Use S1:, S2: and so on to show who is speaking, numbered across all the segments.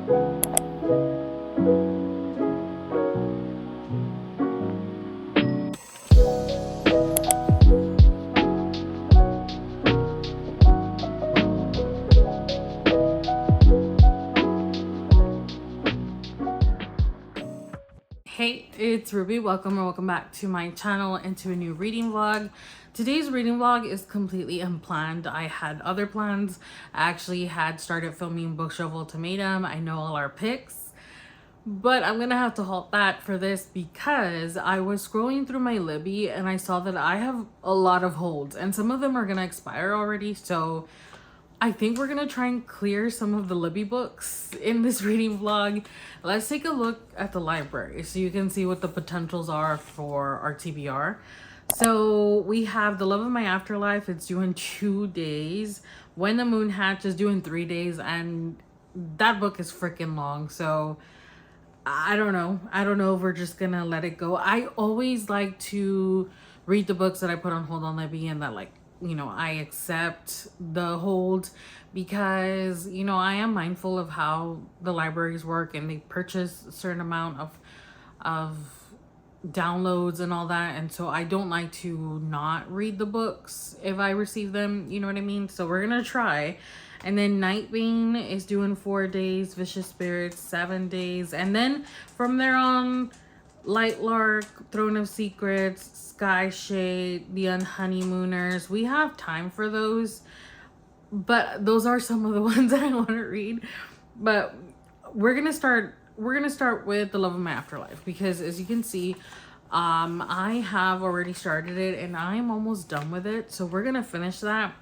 S1: Hey, it's Ruby. Welcome back to my channel and to a new reading vlog. Today's reading vlog is completely unplanned. I had other plans. I actually had started filming Bookshelf Ultimatum. I know all our picks, but I'm gonna have to halt that for this because I was scrolling through my Libby and I saw that I have a lot of holds and some of them are gonna expire already. So I think we're gonna try and clear some of the Libby books in this reading vlog. Let's take a look at the library so you can see what the potentials are for our TBR. So we have The Love of My Afterlife. It's due in 2 days. When the Moon Hatch is due in 3 days, and that book is freaking long. So I don't know. I don't know if we're just gonna let it go. I always like to read the books that I put on hold on Libby and that, like, you know, I accept the hold because, you know, I am mindful of how the libraries work and they purchase a certain amount of downloads and all that, and so I don't like to not read the books if I receive them, you know what I mean? So we're gonna try. And then Nightbane is due in 4 days, Vicious Spirits 7 days, and then from there on, Lightlark, Throne of Secrets, Sky Shade, The Unhoneymooners. We have time for those, but those are some of the ones that I want to read. But we're gonna start with The Love of My Afterlife because, as you can see, I have already started it and I'm almost done with it. So we're gonna finish that.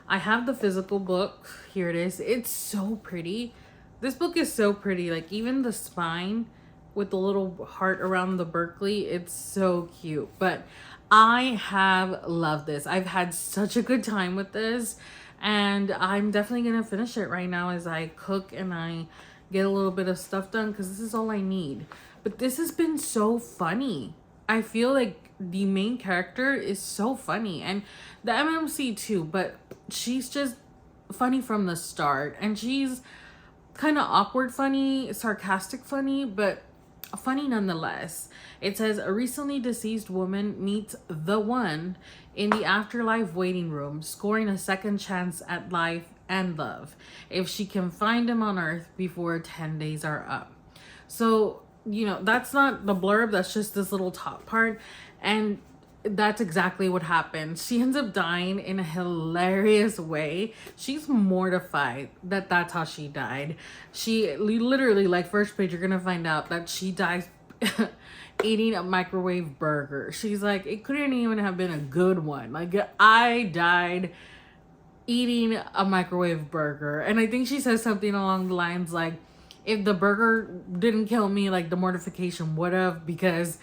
S1: I have the physical book. Here it is. It's so pretty. This book is so pretty. Like, even the spine with the little heart around the Berkeley, it's so cute. But I have loved this. I've had such a good time with this, and I'm definitely gonna finish it right now as I cook and I get a little bit of stuff done because this is all I need. But this has been so funny. I feel like the main character is so funny, and the MMC too, but she's just funny from the start, and she's kind of awkward funny, sarcastic funny, but funny nonetheless. It says a recently deceased woman meets the one in the afterlife waiting room, scoring a second chance at life and love if she can find him on earth before 10 days are up. So, you know, that's not the blurb, that's just this little top part, and that's exactly what happens. She ends up dying in a hilarious way. She's mortified that that's how she died. She literally, like, first page, you're gonna find out that she dies eating a microwave burger. She's like, it couldn't even have been a good one. Like, I died eating a microwave burger. And I think she says something along the lines like, if the burger didn't kill me, like, the mortification would have, because,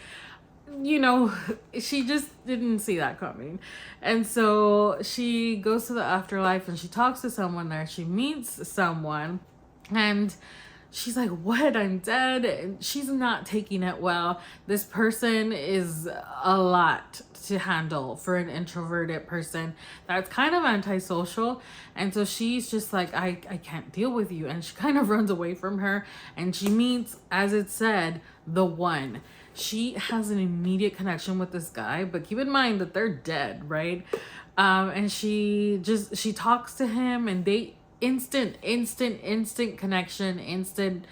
S1: you know, she just didn't see that coming. And so she goes to the afterlife and she talks to someone there. She meets someone and she's like, what? I'm dead. And she's not taking it well. This person is a lot to handle for an introverted person that's kind of antisocial. And so she's just like, I can't deal with you. And she kind of runs away from her. And she meets, as it said, the one. She has an immediate connection with this guy, but keep in mind that they're dead, right? And she talks to him and they instant connection, instant,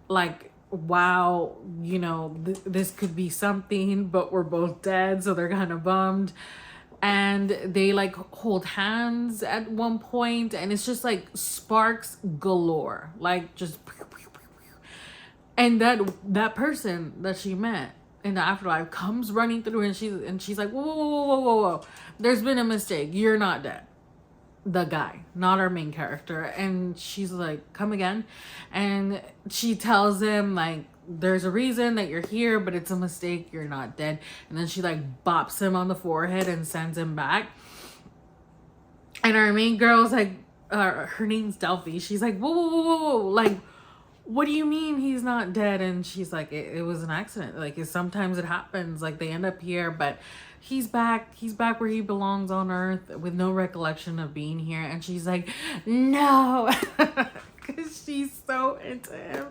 S1: like, wow, you know, this could be something, but we're both dead, so they're kind of bummed. And they, like, hold hands at one point, and it's just like sparks galore, like, just pew, pew, pew, pew. And that person that she met in the afterlife comes running through, and she's like, whoa, there's been a mistake, you're not dead. The guy, not our main character. And she's like, come again. And she tells him, like, there's a reason that you're here, but it's a mistake, you're not dead. And then she, like, bops him on the forehead and sends him back. And our main girl's like, her name's Delphi, she's like, whoa, like, what do you mean he's not dead? And she's like, it was an accident. Like, sometimes it happens. Like, they end up here, but he's back where he belongs on earth with no recollection of being here. And she's like, no. because she's so into him.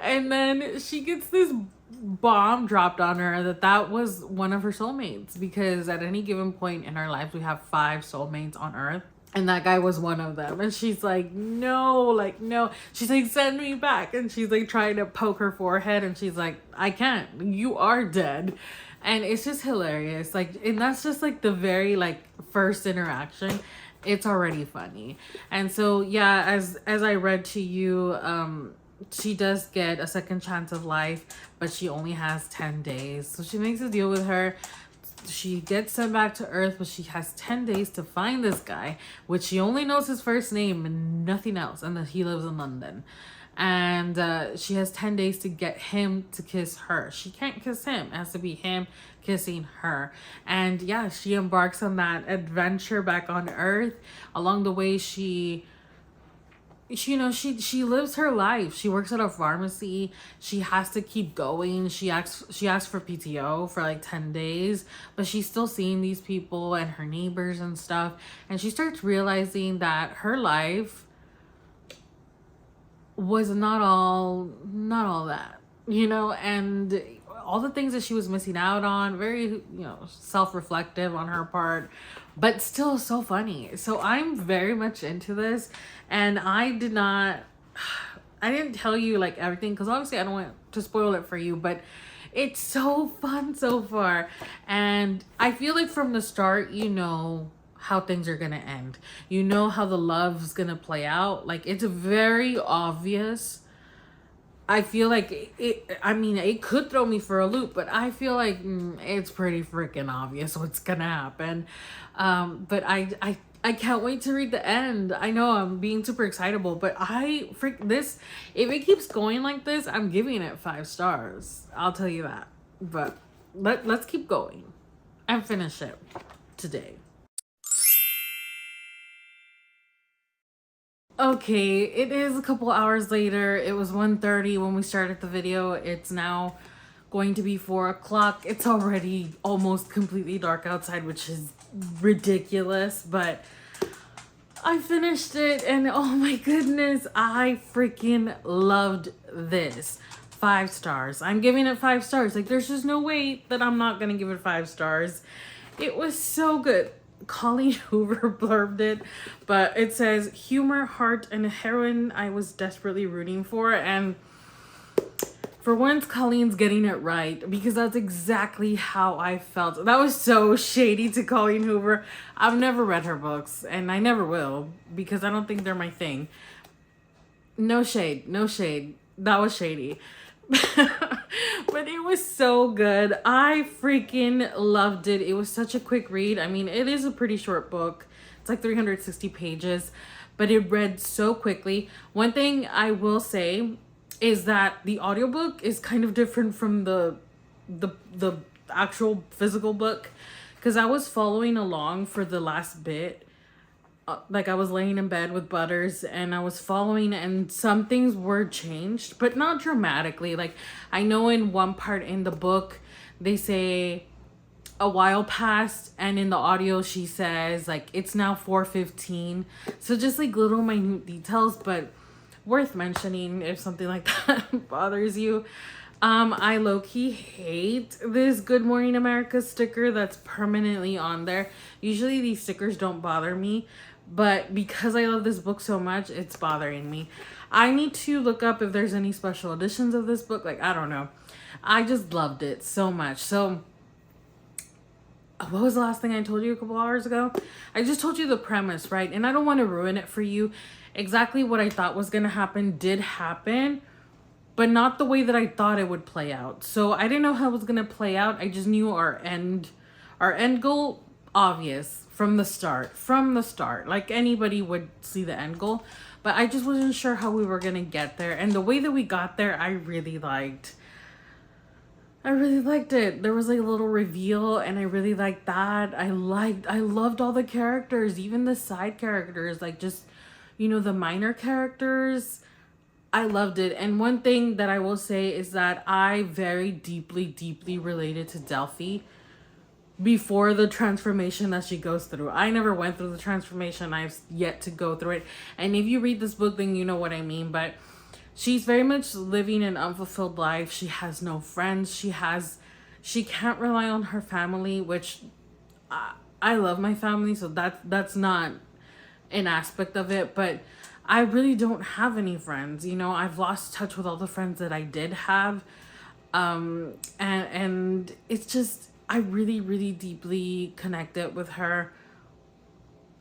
S1: And then she gets this bomb dropped on her that was one of her soulmates, because at any given point in our lives we have 5 soulmates on earth, and that guy was one of them. And she's like, no, like, no. She's like, send me back. And she's like trying to poke her forehead, and she's like, I can't, you are dead. And it's just hilarious. Like, and that's just like the very like first interaction. It's already funny. And so yeah, as I read to you, she does get a second chance of life, but she only has 10 days. So she makes a deal with her. She gets sent back to Earth, but she has 10 days to find this guy, which she only knows his first name and nothing else, and that he lives in London. And she has 10 days to get him to kiss her. She can't kiss him. It has to be him kissing her. And yeah, she embarks on that adventure back on Earth. Along the way, she lives her life. She works at a pharmacy. She has to keep going. She asks for PTO for like 10 days, but she's still seeing these people and her neighbors and stuff. And she starts realizing that her life was not all that, and all the things that she was missing out on, very, self-reflective on her part, but still so funny. So I'm very much into this, and I didn't tell you like everything, because obviously I don't want to spoil it for you, but it's so fun so far. And I feel like from the start, how things are gonna end. How the love's gonna play out. Like, it's very obvious. I feel like it could throw me for a loop, but I feel like it's pretty freaking obvious what's gonna happen. But I can't wait to read the end. I know I'm being super excitable, but if it keeps going like this, I'm giving it 5 stars. I'll tell you that. But let's keep going and finish it today. Okay, it is a couple hours later. It was 1:30 when we started the video. It's now going to be 4 o'clock. It's already almost completely dark outside, which is ridiculous, but I finished it, and oh my goodness, I freaking loved this. 5 stars. I'm giving it 5 stars. Like, there's just no way that I'm not gonna give it 5 stars. It was so good. Colleen Hoover blurbed it, but it says, humor, heart, and a heroine I was desperately rooting for. And for once, Colleen's getting it right, because that's exactly how I felt. That was so shady to Colleen Hoover. I've never read her books, and I never will, because I don't think they're my thing. No shade, no shade. That was shady. But it was so good. I freaking loved it. It was such a quick read. I mean, it is a pretty short book. It's like 360 pages, but it read so quickly. One thing I will say is that the audiobook is kind of different from the actual physical book, because I was following along for the last bit. Like, I was laying in bed with Butters, and I was following, and some things were changed, but not dramatically. Like, I know in one part in the book, they say a while passed, and in the audio, she says, like, it's now 4:15. So just, like, little minute details, but worth mentioning if something like that bothers you. I low-key hate this Good Morning America sticker that's permanently on there. Usually these stickers don't bother me, but because I love this book so much, it's bothering me. I need to look up if there's any special editions of this book. Like, I don't know. I just loved it so much. So, what was the last thing I told you a couple hours ago? I just told you the premise, right? And I don't want to ruin it for you. Exactly what I thought was going to happen did happen, but not the way that I thought it would play out. So I didn't know how it was going to play out. I just knew our end goal, obvious from the start. Like, anybody would see the end goal, but I just wasn't sure how we were going to get there. And the way that we got there, I really liked it. There was like a little reveal, and I really liked that. I loved all the characters, even the side characters, like, just, the minor characters. I loved it. And one thing that I will say is that I very deeply related to Delphi. before the transformation that she goes through. I never went through the transformation. I've yet to go through it. And if you read this book, then you know what I mean. But she's very much living an unfulfilled life. She has no friends. She can't rely on her family, which I love my family, so that's not an aspect of it. But I really don't have any friends. You know, I've lost touch with all the friends that I did have. And it's just, I really, really deeply connected with her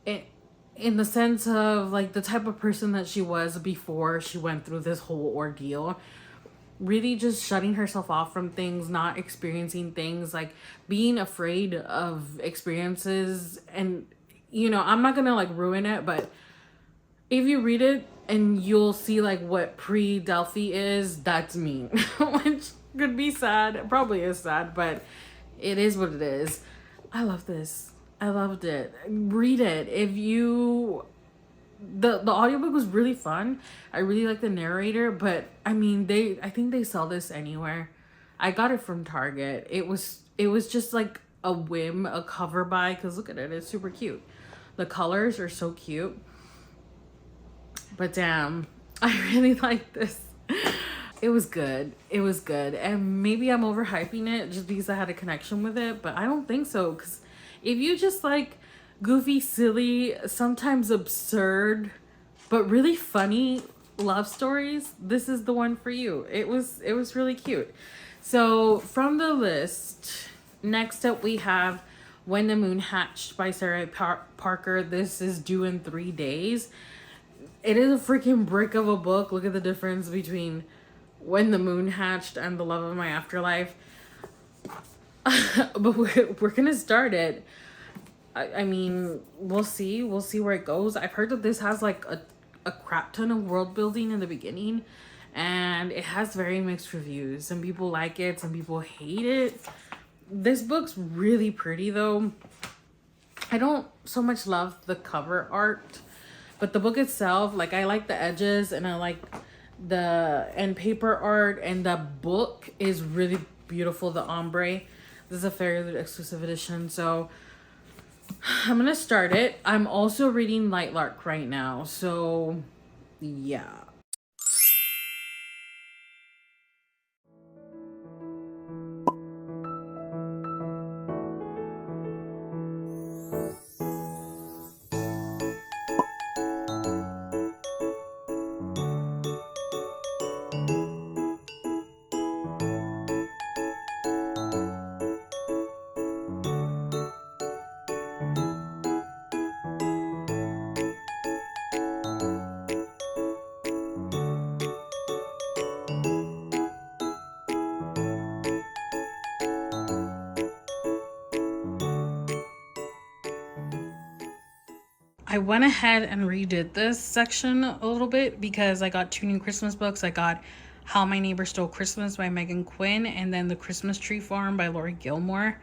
S1: in the sense of like the type of person that she was before she went through this whole ordeal. Really just shutting herself off from things, not experiencing things, like being afraid of experiences. And, you know, I'm not gonna like ruin it, but if you read it and you'll see like what pre-Delphi is, that's me. Which could be sad. It probably is sad, but it is what it is. I love this. I loved it. Read it. If you the audiobook was really fun. I really like the narrator, but I mean I think they sell this anywhere. I got it from Target. It was just like a whim, a cover buy, because look at it, it's super cute. The colors are so cute. But damn, I really like this. It was good. It was good. And maybe I'm overhyping it just because I had a connection with it, but I don't think so. Because if you just like goofy, silly, sometimes absurd, but really funny love stories, this is the one for you. It was really cute. So from the list, next up we have When the Moon Hatched by Sarah Parker. This is due in 3 days. It is a freaking brick of a book. Look at the difference between When the Moon Hatched and The Love of My Afterlife. But we're gonna start it. I mean, we'll see where it goes. I've heard that this has like a crap ton of world building in the beginning, and it has very mixed reviews. Some people like it, some people hate it. This book's really pretty though. I don't so much love the cover art, but the book itself, like I like the edges and I like the end paper art, and the book is really beautiful, the ombre. This is a fairly exclusive edition, so I'm gonna start it. I'm also reading Lightlark right now, so yeah. I went ahead and redid this section a little bit because I got 2 new Christmas books. I got How My Neighbor Stole Christmas by Megan Quinn, and then The Christmas Tree Farm by Lori Gilmore.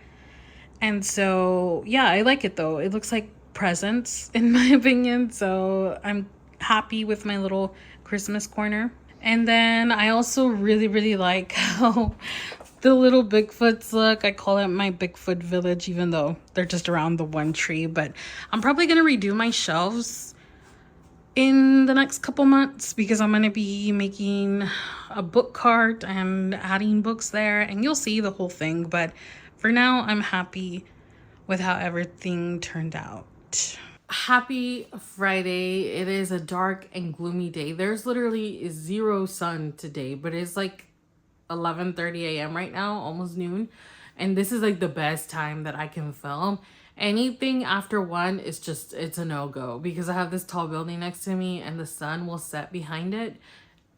S1: And so, yeah, I like it though. It looks like presents in my opinion. So I'm happy with my little Christmas corner. And then I also really, really like how the little Bigfoots look. I call it my Bigfoot village, even though they're just around the one tree. But I'm probably going to redo my shelves in the next couple months because I'm going to be making a book cart and adding books there. And you'll see the whole thing. But for now, I'm happy with how everything turned out. Happy Friday. It is a dark and gloomy day. There's literally 0 sun today, but it's like 11:30 a.m. right now, almost noon, and this is like the best time that I can film. Anything after 1 is just, it's a no-go because I have this tall building next to me and the sun will set behind it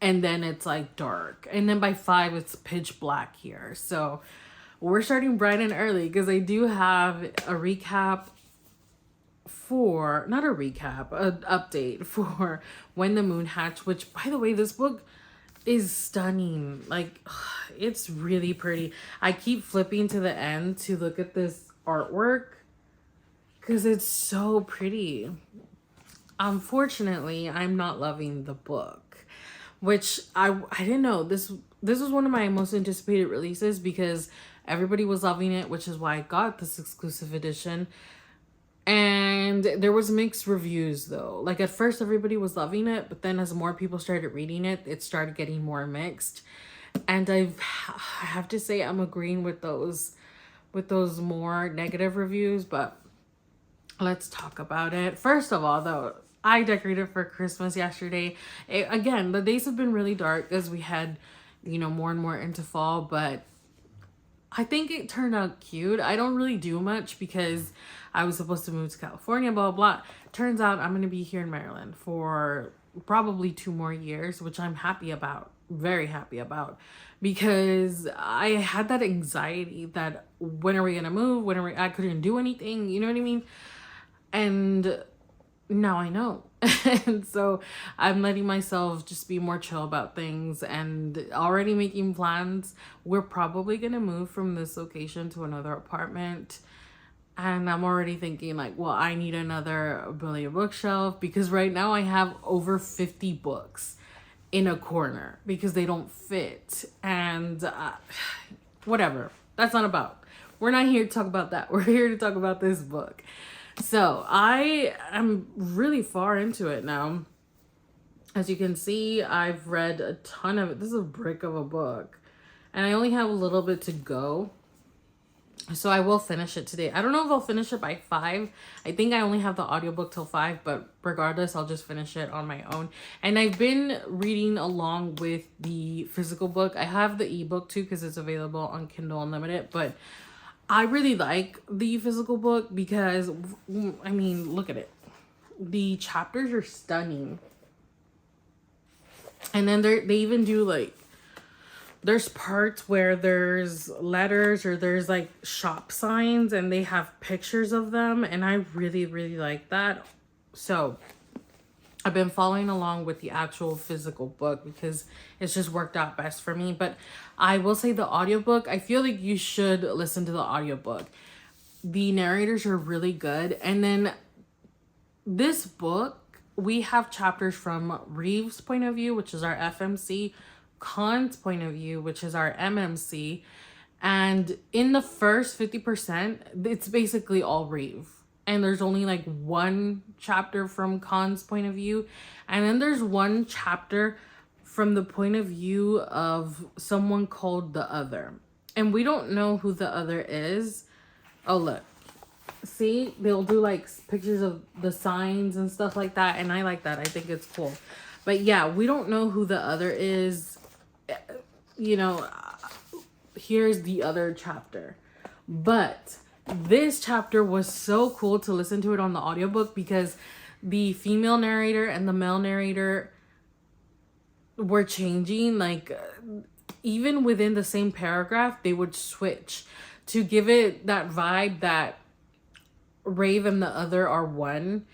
S1: and then it's like dark, and then by 5 it's pitch black here. So we're starting bright and early because I do have a recap for, not a recap, an update for When the Moon Hatched, which by the way, this book is stunning. Like, it's really pretty. I keep flipping to the end to look at this artwork because it's so pretty. Unfortunately, I'm not loving the book, which I didn't know. This was one of my most anticipated releases because Everybody was loving it, which is why I got this exclusive edition. And there was mixed reviews though. Like at first everybody was loving it, but then as more people started reading it, it started getting more mixed. And I have to say I'm agreeing with those more negative reviews, but let's talk about it. First of all though, I decorated for Christmas yesterday. Again, the days have been really dark as we head, you know, more and more into fall, but I think it turned out cute. I don't really do much because I was supposed to move to California, blah, blah. Turns out I'm going to be here in Maryland for probably 2 more years, which I'm happy about, very happy about, because I had that anxiety that when are we going to move? I couldn't do anything, you know what I mean? And now I know. And so I'm letting myself just be more chill about things and already making plans. We're probably gonna move from this location to another apartment, and I'm already thinking like, well, I need another ability bookshelf because right now I have over 50 books in a corner because they don't fit. And whatever, that's not about, we're not here to talk about that. We're here to talk about this book. So I am really far into it now. As you can see, I've read a ton of it. This is a brick of a book. And I only have a little bit to go. So I will finish it today. I don't know if I'll finish it by 5. I think I only have the audiobook till 5. But regardless, I'll just finish it on my own. And I've been reading along with the physical book. I have the ebook too because it's available on Kindle Unlimited. But I really like the physical book because, I mean, look at it. The chapters are stunning. And then they even do like, there's parts where there's letters or there's like shop signs and they have pictures of them. And I really, really like that. So I've been following along with the actual physical book because it's just worked out best for me. But I will say the audiobook, I feel like you should listen to the audiobook. The narrators are really good. And then this book, we have chapters from Reeve's point of view, which is our FMC, Khan's point of view, which is our MMC. And in the first 50%, it's basically all Reeve. And there's only like 1 chapter from Khan's point of view. And then there's 1 chapter from the point of view of someone called the Other. And we don't know who the Other is. Oh, look. See? They'll do like pictures of the signs and stuff like that. And I like that. I think it's cool. But yeah, we don't know who the Other is. You know, here's the other chapter. But this chapter was so cool to listen to it on the audiobook because the female narrator and the male narrator were changing. Like, even within the same paragraph, they would switch to give it that vibe that Rave and the Other are one.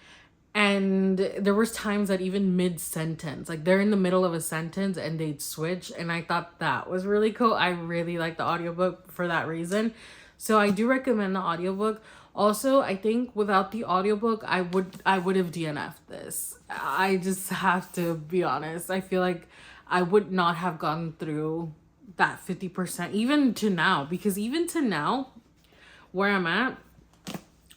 S1: And there was times that even mid-sentence, like they're in the middle of a sentence and they'd switch. And I thought that was really cool. I really like the audiobook for that reason. So I do recommend the audiobook. Also, I think without the audiobook, I would have DNF'd this. I just have to be honest. I feel like I would not have gone through that 50%, even to now. Because even to now, where I'm at,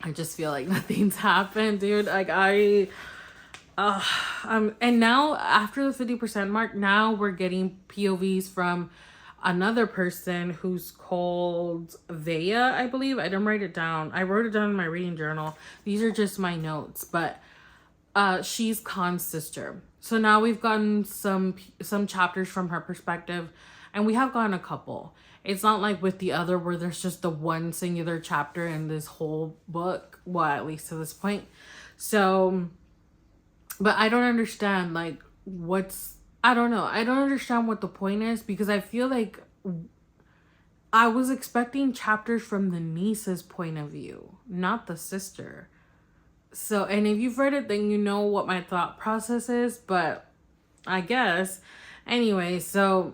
S1: I just feel like nothing's happened, dude. Like and now after the 50% mark, now we're getting POVs from another person who's called Vea, I believe. I didn't write it down. I wrote it down in my reading journal. These are just my notes, but she's Khan's sister. So now we've gotten some chapters from her perspective, and we have gotten a couple. It's not like with the Other where there's just the one singular chapter in this whole book. Well, at least to this point. So, but I don't understand like I don't know. I don't understand what the point is because I feel like I was expecting chapters from the niece's point of view, not the sister. So, and if you've read it, then you know what my thought process is, but I guess. Anyway, so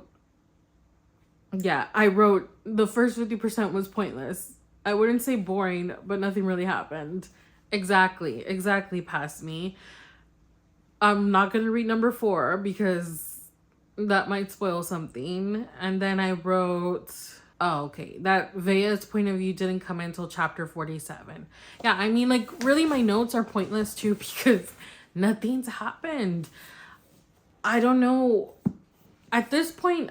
S1: yeah, I wrote the first 50% was pointless. I wouldn't say boring, but nothing really happened. Exactly past me. I'm not going to read number 4 because that might spoil something. And then I wrote, Oh, okay. That Vea's point of view didn't come until chapter 47. Yeah, I mean, like, really, my notes are pointless too because nothing's happened. I don't know. At this point,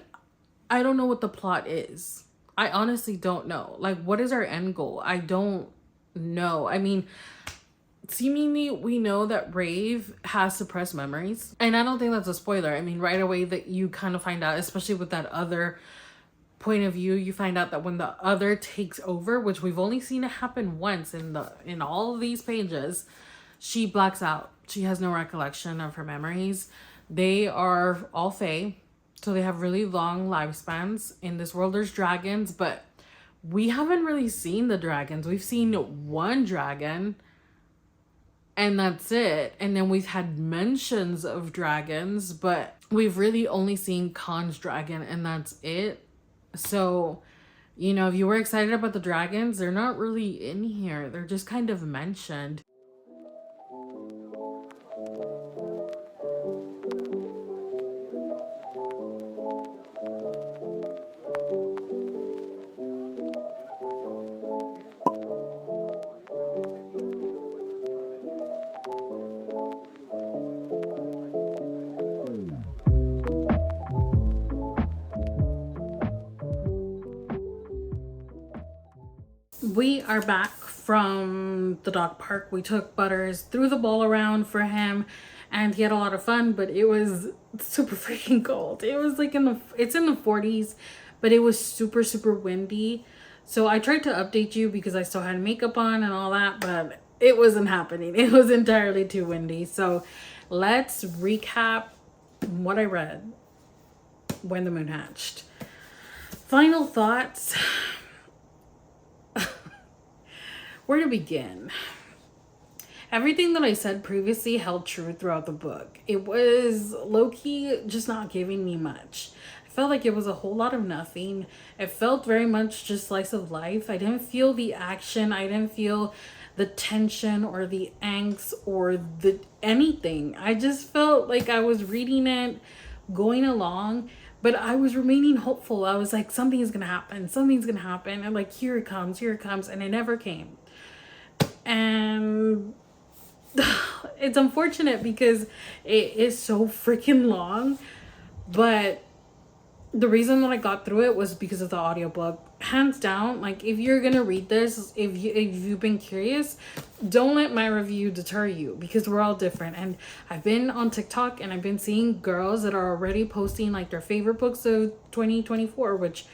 S1: I don't know what the plot is. I honestly don't know. Like, what is our end goal? I don't know. I mean, seemingly, we know that Rave has suppressed memories. And I don't think that's a spoiler. I mean, right away that you kind of find out, especially with that other point of view, you find out that when the other takes over, which we've only seen it happen once in all of these pages, she blacks out. She has no recollection of her memories. They are all fae, so they have really long lifespans. In this world there's dragons, but we haven't really seen the dragons. We've seen one dragon and that's it. And then we've had mentions of dragons, but we've really only seen Khan's dragon and that's it. So, you know, if you were excited about the dragons, they're not really in here. They're just kind of mentioned. We are back from the dog park. We took Butters, threw the ball around for him, and he had a lot of fun, but it was super freaking cold. It was like it's in the 40s, but it was super, super windy. So I tried to update you because I still had makeup on and all that, but it wasn't happening. It was entirely too windy. So let's recap what I read when the moon hatched. Final thoughts. Where to begin? Everything that I said previously held true throughout the book. It was low-key just not giving me much. I felt like it was a whole lot of nothing. It felt very much just slice of life. I didn't feel the action. I didn't feel the tension or the angst or the anything. I just felt like I was reading it, going along, but I was remaining hopeful. I was like, something's gonna happen. Something's gonna happen. And like, here it comes, and it never came. And it's unfortunate because it is so freaking long, but the reason that I got through it was because of the audiobook. Hands down, like, if you're gonna read this, if you've been curious, don't let my review deter you because we're all different. And I've been on TikTok and I've been seeing girls that are already posting like their favorite books of 2024, which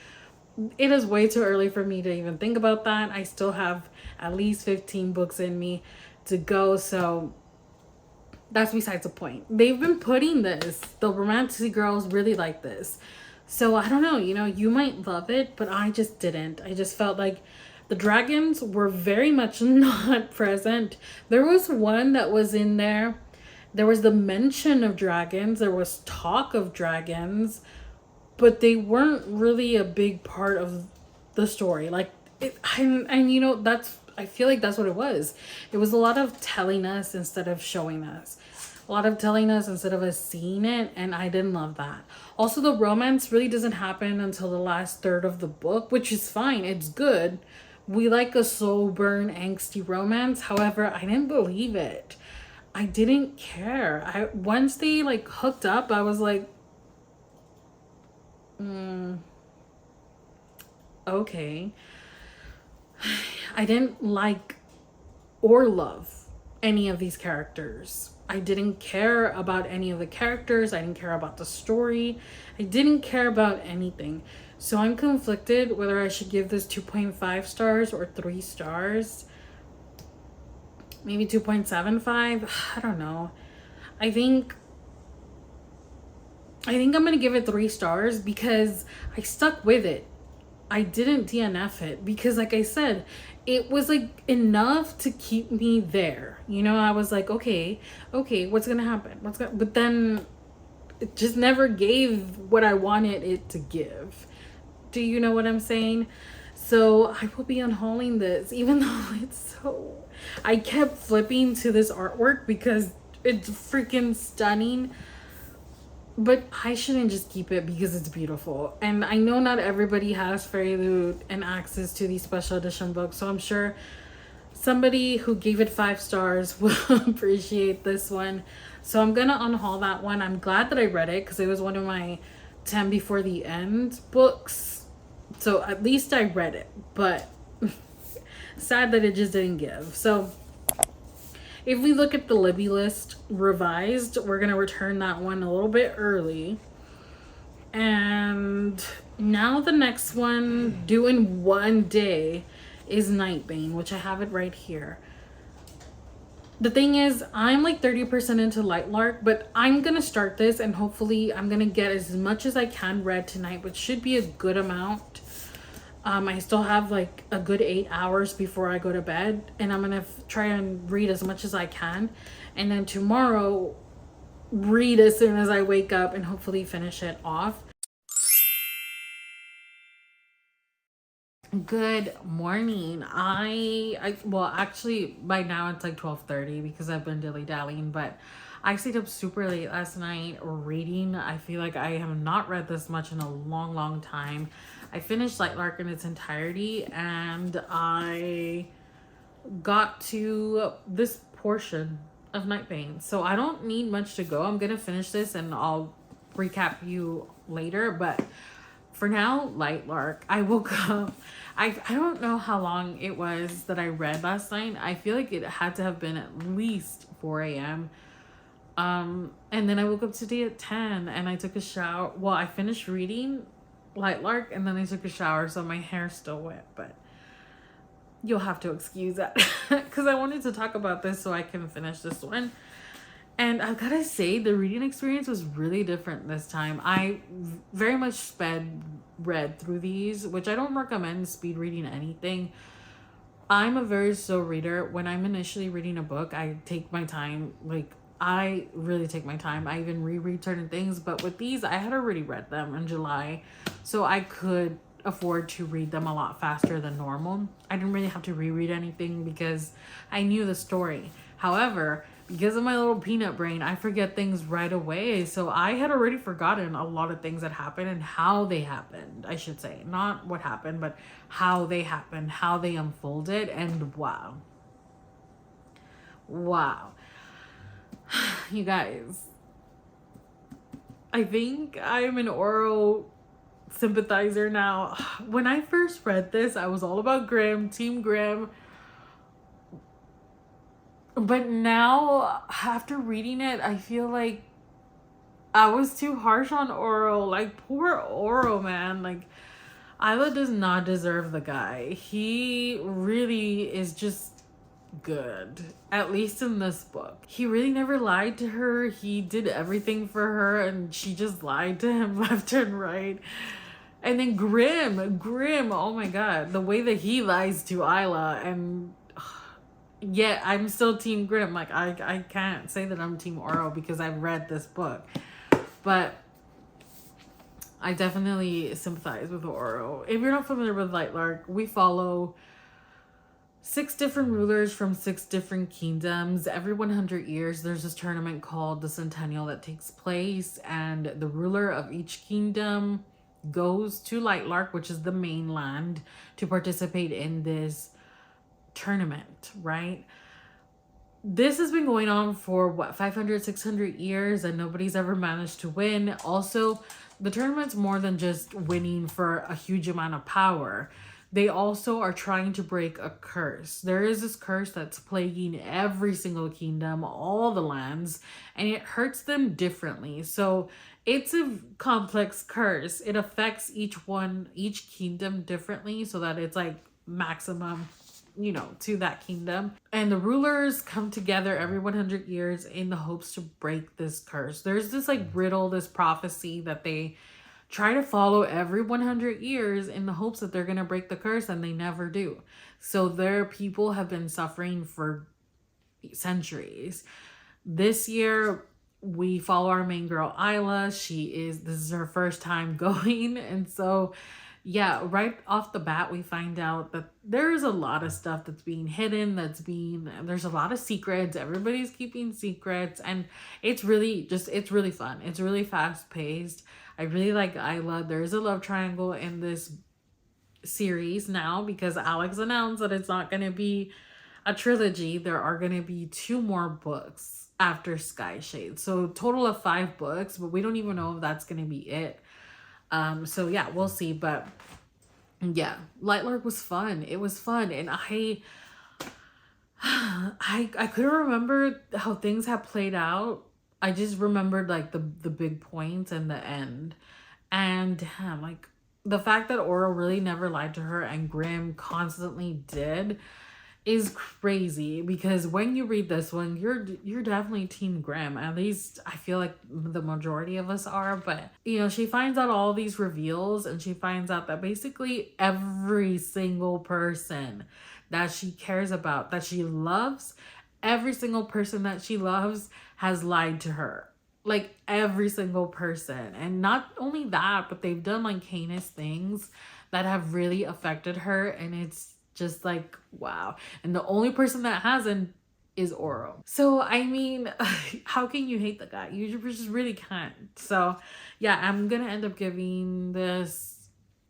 S1: it is way too early for me to even think about that. I still have at least 15 books in me to go, so that's besides the point. They've been putting this, the romantic girls really like this. So I don't know, you know, you might love it, but I just didn't. I just felt like the dragons were very much not present. There was one that was in there. There was the mention of dragons. There was talk of dragons, but they weren't really a big part of the story. Like, and you know, I feel like that's what it was. It was a lot of telling us instead of showing us. A lot of telling us instead of us seeing it, and I didn't love that. Also, the romance really doesn't happen until the last third of the book, which is fine. It's good. We like a slow burn, angsty romance. However, I didn't believe it. I didn't care. Once they like hooked up, I was like, okay. I didn't like or love any of these characters. I didn't care about any of the characters. I didn't care about the story. I didn't care about anything. So I'm conflicted whether I should give this 2.5 stars or 3 stars. Maybe 2.75. I don't know. I think I'm going to give it 3 stars because I stuck with it. I didn't DNF it because, like I said, it was like enough to keep me there. You know, I was like, okay, what's gonna happen? But then it just never gave what I wanted it to give. Do you know what I'm saying? So I will be unhauling this, even though it's so... I kept flipping to this artwork because it's freaking stunning. But I shouldn't just keep it because it's beautiful. And I know not everybody has fairy loot and access to these special edition books, so I'm sure somebody who gave it 5 stars will appreciate this one. So I'm gonna unhaul that one. I'm glad that I read it because it was one of my 10 before the end books. So at least I read it, but sad that it just didn't give. So if we look at the Libby list revised, we're gonna return that one a little bit early. And now the next one due in one day is Nightbane, which I have it right here. The thing is, I'm like 30% into Lightlark, but I'm gonna start this and hopefully I'm gonna get as much as I can read tonight, which should be a good amount. I still have like a good 8 hours before I go to bed, and I'm gonna try and read as much as I can, and then tomorrow read as soon as I wake up and hopefully finish it off. Good morning. Well, actually by now it's like 12:30 because I've been dilly-dallying, but I stayed up super late last night reading. I feel like I have not read this much in a long time. I finished Lightlark in its entirety and I got to this portion of Nightbane. So I don't need much to go. I'm gonna finish this and I'll recap you later, but for now, Lightlark. I woke up. I don't know how long it was that I read last night. I feel like it had to have been at least 4 a.m. And then I woke up today at 10 and I took a shower. Well, I finished reading Lightlark and then I took a shower, so my hair's still wet, but you'll have to excuse that because I wanted to talk about this so I can finish this one. And I gotta say, the reading experience was really different this time. I very much read through these, which I don't recommend speed reading anything. I'm a very slow reader. When I'm initially reading a book, I take my time. Like, I really take my time. I even reread certain things. But with these, I had already read them in July, so I could afford to read them a lot faster than normal. I didn't really have to reread anything because I knew the story. However, because of my little peanut brain, I forget things right away. So I had already forgotten a lot of things that happened and how they happened, I should say. Not what happened, but how they happened, how they unfolded, and wow. Wow. You guys, I think I'm an Oro sympathizer now. When I first read this, I was all about Grimm, Team Grimm. But now, after reading it, I feel like I was too harsh on Oro. Like, poor Oro, man. Like, Isla does not deserve the guy. He really is just good. At least in this book. He really never lied to her. He did everything for her, and she just lied to him left and right. And then Grimm, oh my god. The way that he lies to Isla, and yeah, I'm still Team Grimm. Like, I can't say that I'm Team Oro because I've read this book. But I definitely sympathize with Oro. If you're not familiar with Lightlark, we follow 6 different rulers from 6 different kingdoms. Every 100 years, there's this tournament called the Centennial that takes place. And the ruler of each kingdom goes to Lightlark, which is the mainland, to participate in this tournament, right? This has been going on for what, 500, 600 years, and nobody's ever managed to win. Also, the tournament's more than just winning for a huge amount of power. They also are trying to break a curse. There is this curse that's plaguing every single kingdom, all the lands, and it hurts them differently. So it's a complex curse. It affects each kingdom differently, so that it's like maximum, to that kingdom. And the rulers come together every 100 years in the hopes to break this curse. There's this like riddle, this prophecy that they try to follow every 100 years in the hopes that they're going to break the curse, and they never do. So their people have been suffering for centuries. This year, we follow our main girl, Isla. This is her first time going, and so yeah, right off the bat, we find out that there's a lot of stuff that's being hidden, there's a lot of secrets. Everybody's keeping secrets, and it's really fun. It's really fast paced. I really like Isla. There's a love triangle in this series now because Alex announced that it's not going to be a trilogy. There are going to be 2 more books after Sky Shade. So total of 5 books, but we don't even know if that's going to be it. So yeah, we'll see. But yeah, Lightlark was fun. It was fun. And I couldn't remember how things have played out. I just remembered like the big points and the end. And damn, like the fact that Aura really never lied to her and Grimm constantly did is crazy, because when you read this one, you're definitely team Grimm. At least I feel like the majority of us are. But you know, she finds out all these reveals, and she finds out that basically every single person that she cares about, that she loves, every single person that she loves has lied to her. Like every single person. And not only that, but they've done like heinous things that have really affected her, and it's just like, wow. And the only person that hasn't is Oro. So I mean, how can you hate the guy? You just really can't. So yeah, I'm gonna end up giving this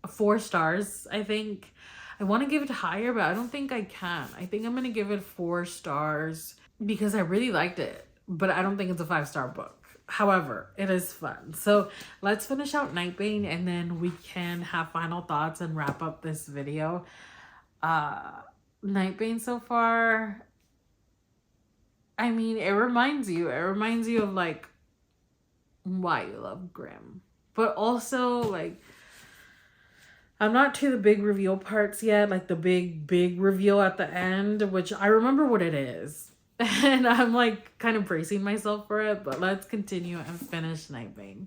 S1: 4 stars. I think I want to give it higher, but I don't think I can. I think I'm gonna give it 4 stars because I really liked it, but I don't think it's a 5-star book. However, it is fun. So let's finish out Nightbane, and then we can have final thoughts and wrap up this video. Nightbane so far, I mean, it reminds you of like why you love Grimm, but also like I'm not to the big reveal parts yet, like the big reveal at the end, which I remember what it is. And I'm like kind of bracing myself for it, but let's continue and finish Nightbane.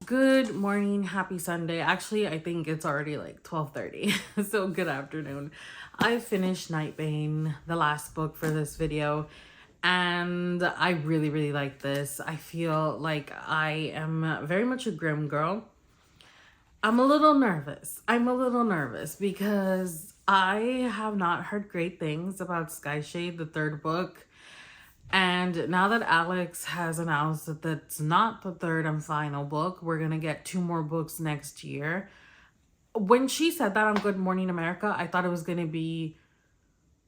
S1: Good morning, happy Sunday. Actually, I think it's already like 12:30. So good afternoon. I finished Nightbane, the last book for this video, and I really like this. I feel like I am very much a Grimm girl. I'm a little nervous because I have not heard great things about Skyshade, the 3rd book. And now that Alex has announced that that's not the 3rd and final book, we're going to get 2 more books next year. When she said that on Good Morning America, I thought it was going to be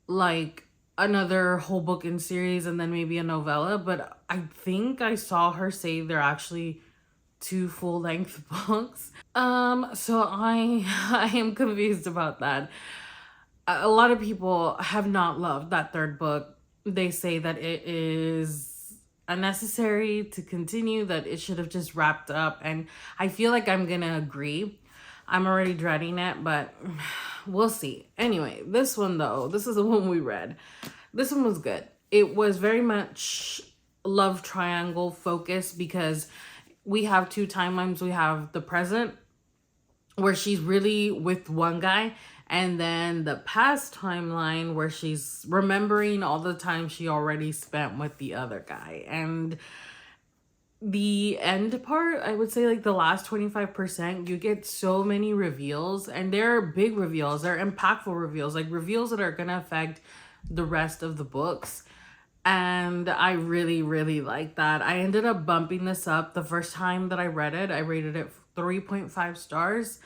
S1: like another whole book in series and then maybe a novella. But I think I saw her say they're actually 2 full-length books. So I am confused about that. A lot of people have not loved that 3rd book. They say that it is unnecessary to continue, that it should have just wrapped up. And I feel like I'm gonna agree. I'm already dreading it, but we'll see. Anyway, this one though, this is the one we read. This one was good. It was very much love triangle focused because we have 2 timelines. We have the present where she's really with one guy, and then the past timeline where she's remembering all the time she already spent with the other guy. And the end part, I would say like the last 25%, you get so many reveals, and they're big reveals. They're impactful reveals, like reveals that are going to affect the rest of the books. And I really like that. I ended up bumping this up. The first time that I read it, I rated it 3.5 stars.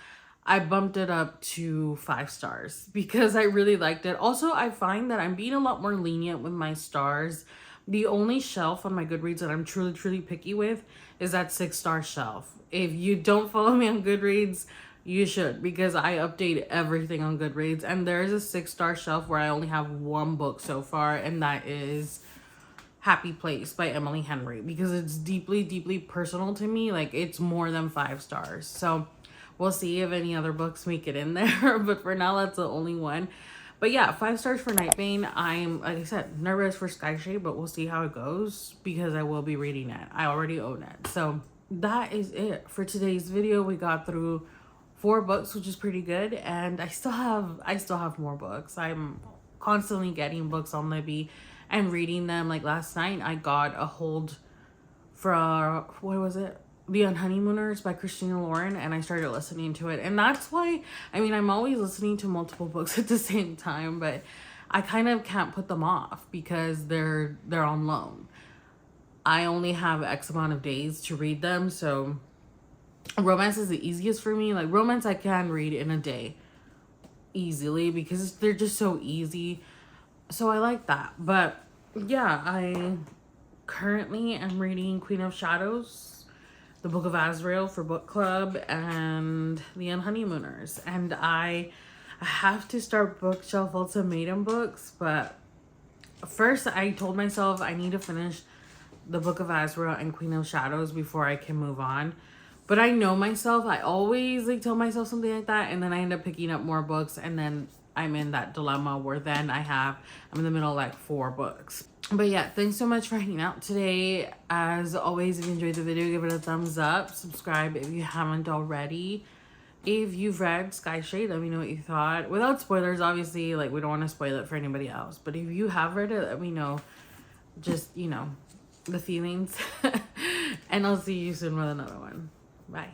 S1: I bumped it up to 5 stars because I really liked it. Also, I find that I'm being a lot more lenient with my stars. The only shelf on my Goodreads that I'm truly picky with is that 6-star shelf. If you don't follow me on Goodreads, you should, because I update everything on Goodreads. And there is a 6-star shelf where I only have 1 book so far, and that is Happy Place by Emily Henry, because it's deeply, deeply personal to me. Like, it's more than 5 stars. So we'll see if any other books make it in there. But for now, that's the only one. But yeah, 5 stars for Nightbane. I'm, like I said, nervous for Skyshade, but we'll see how it goes because I will be reading it. I already own it. So that is it for today's video. We got through 4 books, which is pretty good, and I still have more books. I'm constantly getting books on Libby and reading them. Like last night, I got a hold for, what was it? The Honeymooners by Christina Lauren, and I started listening to it. And that's why, I mean, I'm always listening to multiple books at the same time, but I kind of can't put them off because they're on loan. I only have X amount of days to read them, so romance is the easiest for me. Like, romance I can read in a day easily because they're just so easy. So I like that. But yeah, I currently am reading Queen of Shadows, the Book of Azrael for book club, and The Honeymooners. And I have to start Bookshelf Ultimatum books, but first I told myself I need to finish the Book of Azrael and Queen of Shadows before I can move on. But I know myself, I always like tell myself something like that, and then I end up picking up more books, and then I'm in that dilemma where then I'm in the middle of like 4 books. But yeah, thanks so much for hanging out today. As always, if you enjoyed the video, give it a thumbs up. Subscribe if you haven't already. If you've read Skyshade, let me know what you thought. Without spoilers, obviously, like, we don't want to spoil it for anybody else. But if you have read it, let me know. Just, you know, the feelings. And I'll see you soon with another one. Bye.